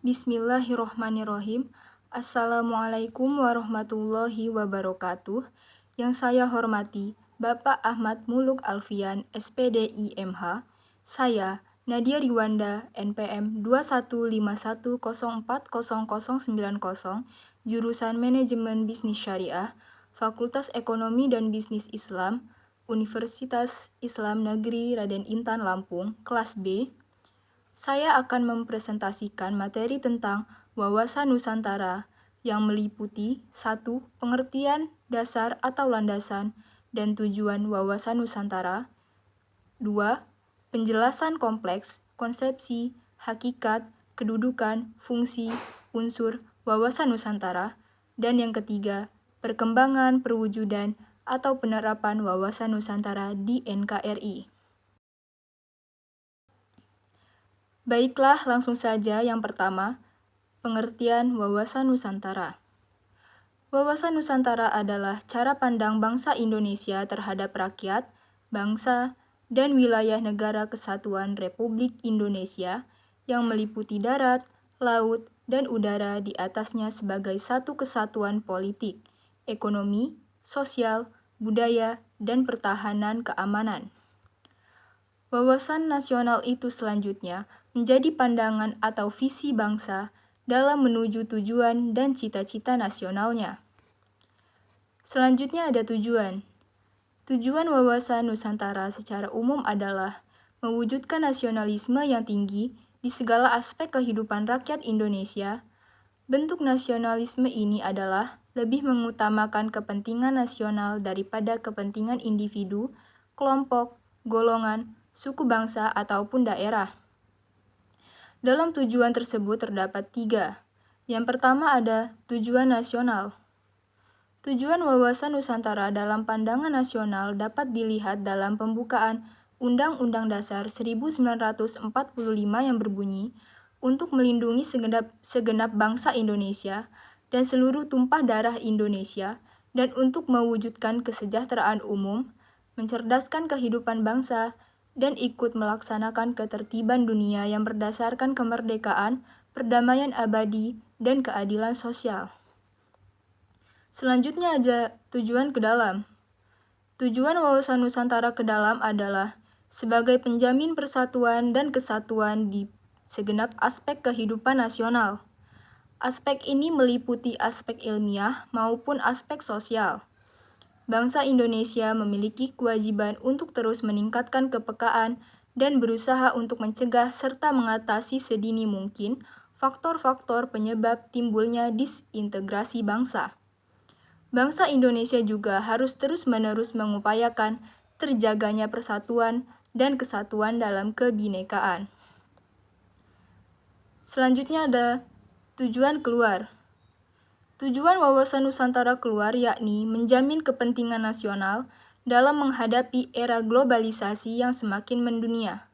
Bismillahirrohmanirrohim. Assalamualaikum warahmatullahi wabarakatuh. Yang saya hormati Bapak Ahmad Muluk Alfian, SPD IMH. Saya Nadia Riwanda, NPM 2151040090, jurusan Manajemen Bisnis Syariah, Fakultas Ekonomi dan Bisnis Islam, Universitas Islam Negeri Raden Intan Lampung, kelas B. Saya akan mempresentasikan materi tentang wawasan Nusantara yang meliputi 1. Pengertian dasar atau landasan dan tujuan wawasan Nusantara. 2. Penjelasan kompleks, konsepsi, hakikat, kedudukan, fungsi, unsur wawasan Nusantara. Dan yang ketiga, perkembangan, perwujudan, atau penerapan wawasan Nusantara di NKRI. Baiklah, langsung saja yang pertama, pengertian wawasan Nusantara. Wawasan Nusantara adalah cara pandang bangsa Indonesia terhadap rakyat, bangsa, dan wilayah negara kesatuan Republik Indonesia yang meliputi darat, laut, dan udara di atasnya sebagai satu kesatuan politik, ekonomi, sosial, budaya, dan pertahanan keamanan. Wawasan nasional itu selanjutnya menjadi pandangan atau visi bangsa dalam menuju tujuan dan cita-cita nasionalnya. Selanjutnya ada tujuan. Tujuan wawasan Nusantara secara umum adalah mewujudkan nasionalisme yang tinggi di segala aspek kehidupan rakyat Indonesia. Bentuk nasionalisme ini adalah lebih mengutamakan kepentingan nasional daripada kepentingan individu, kelompok, golongan, suku bangsa, ataupun daerah. Dalam tujuan tersebut terdapat 3. Yang pertama ada tujuan nasional. Tujuan wawasan Nusantara dalam pandangan nasional dapat dilihat dalam pembukaan Undang-Undang Dasar 1945 yang berbunyi, untuk melindungi segenap bangsa Indonesia dan seluruh tumpah darah Indonesia, dan untuk mewujudkan kesejahteraan umum, mencerdaskan kehidupan bangsa, dan ikut melaksanakan ketertiban dunia yang berdasarkan kemerdekaan, perdamaian abadi, dan keadilan sosial. Selanjutnya ada tujuan ke dalam. Tujuan wawasan Nusantara ke dalam adalah sebagai penjamin persatuan dan kesatuan di segenap aspek kehidupan nasional. Aspek ini meliputi aspek ilmiah maupun aspek sosial. Bangsa Indonesia memiliki kewajiban untuk terus meningkatkan kepekaan dan berusaha untuk mencegah serta mengatasi sedini mungkin faktor-faktor penyebab timbulnya disintegrasi bangsa. Bangsa Indonesia juga harus terus-menerus mengupayakan terjaganya persatuan dan kesatuan dalam kebinekaan. Selanjutnya ada tujuan keluar. Tujuan wawasan Nusantara keluar yakni menjamin kepentingan nasional dalam menghadapi era globalisasi yang semakin mendunia.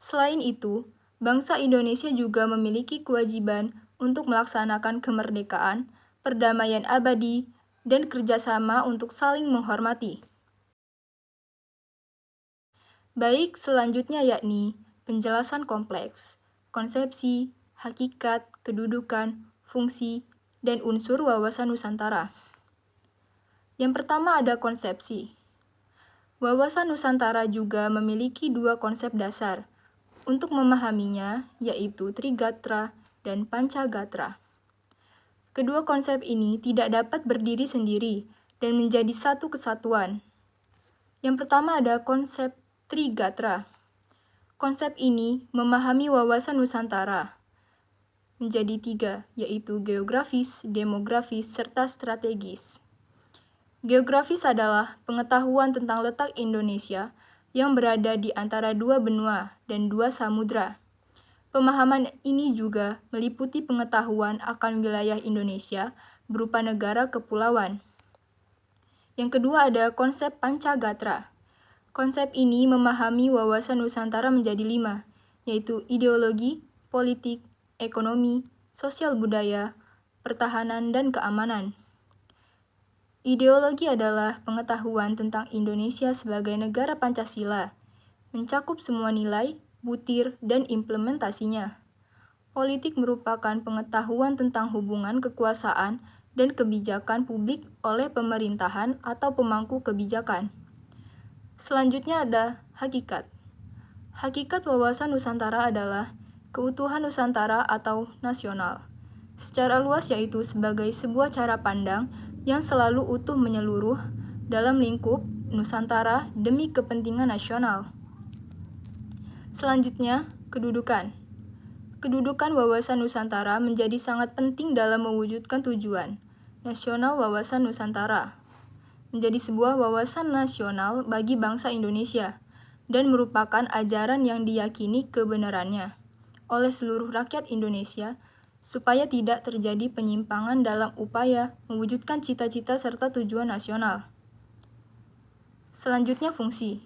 Selain itu, bangsa Indonesia juga memiliki kewajiban untuk melaksanakan kemerdekaan, perdamaian abadi, dan kerjasama untuk saling menghormati. Baik, selanjutnya yakni penjelasan kompleks, konsepsi, hakikat, kedudukan, fungsi, dan unsur wawasan Nusantara. Yang pertama ada konsepsi. Wawasan Nusantara juga memiliki 2 konsep dasar untuk memahaminya, yaitu Trigatra dan Pancagatra. Kedua konsep ini tidak dapat berdiri sendiri dan menjadi satu kesatuan. Yang pertama ada konsep Trigatra. Konsep ini memahami wawasan Nusantara menjadi 3, yaitu geografis, demografis, serta strategis. Geografis adalah pengetahuan tentang letak Indonesia yang berada di antara 2 benua dan 2 samudra. Pemahaman ini juga meliputi pengetahuan akan wilayah Indonesia berupa negara kepulauan. Yang kedua ada konsep Pancagatra. Konsep ini memahami wawasan Nusantara menjadi 5, yaitu ideologi, politik, ekonomi, sosial budaya, pertahanan, dan keamanan. Ideologi adalah pengetahuan tentang Indonesia sebagai negara Pancasila, mencakup semua nilai, butir, dan implementasinya. Politik merupakan pengetahuan tentang hubungan kekuasaan dan kebijakan publik oleh pemerintahan atau pemangku kebijakan. Selanjutnya ada hakikat. Hakikat wawasan Nusantara adalah keutuhan Nusantara atau nasional. Secara luas yaitu sebagai sebuah cara pandang yang selalu utuh menyeluruh dalam lingkup Nusantara demi kepentingan nasional. Selanjutnya, kedudukan. Kedudukan wawasan Nusantara menjadi sangat penting dalam mewujudkan tujuan nasional wawasan Nusantara, menjadi sebuah wawasan nasional bagi bangsa Indonesia, dan merupakan ajaran yang diyakini kebenarannya oleh seluruh rakyat Indonesia supaya tidak terjadi penyimpangan dalam upaya mewujudkan cita-cita serta tujuan nasional. Selanjutnya, fungsi.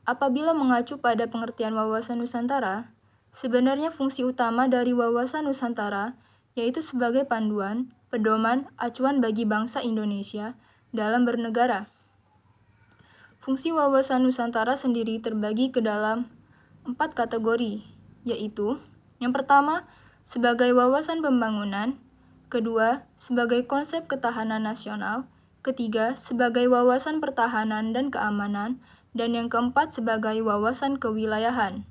Apabila mengacu pada pengertian wawasan Nusantara, sebenarnya fungsi utama dari wawasan Nusantara yaitu sebagai panduan, pedoman, acuan bagi bangsa Indonesia dalam bernegara. Fungsi wawasan Nusantara sendiri terbagi ke dalam 4 kategori, yaitu yang pertama, sebagai wawasan pembangunan, kedua, sebagai konsep ketahanan nasional, ketiga, sebagai wawasan pertahanan dan keamanan, dan yang keempat, sebagai wawasan kewilayahan.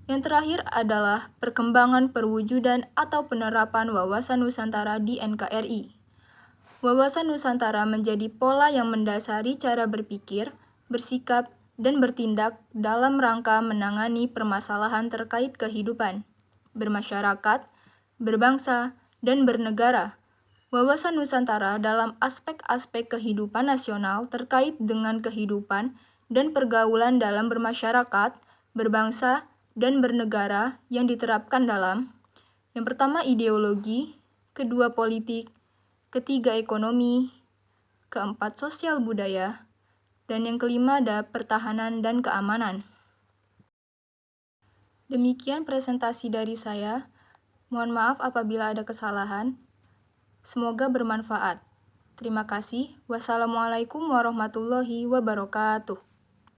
Yang terakhir adalah perkembangan perwujudan atau penerapan wawasan Nusantara di NKRI. Wawasan Nusantara menjadi pola yang mendasari cara berpikir, bersikap, dan bertindak dalam rangka menangani permasalahan terkait kehidupan, bermasyarakat, berbangsa, dan bernegara. Wawasan Nusantara dalam aspek-aspek kehidupan nasional terkait dengan kehidupan dan pergaulan dalam bermasyarakat, berbangsa, dan bernegara yang diterapkan dalam yang pertama ideologi, kedua politik, ketiga ekonomi, keempat sosial budaya, dan yang kelima ada pertahanan dan keamanan. Demikian presentasi dari saya. Mohon maaf apabila ada kesalahan. Semoga bermanfaat. Terima kasih. Wassalamualaikum warahmatullahi wabarakatuh.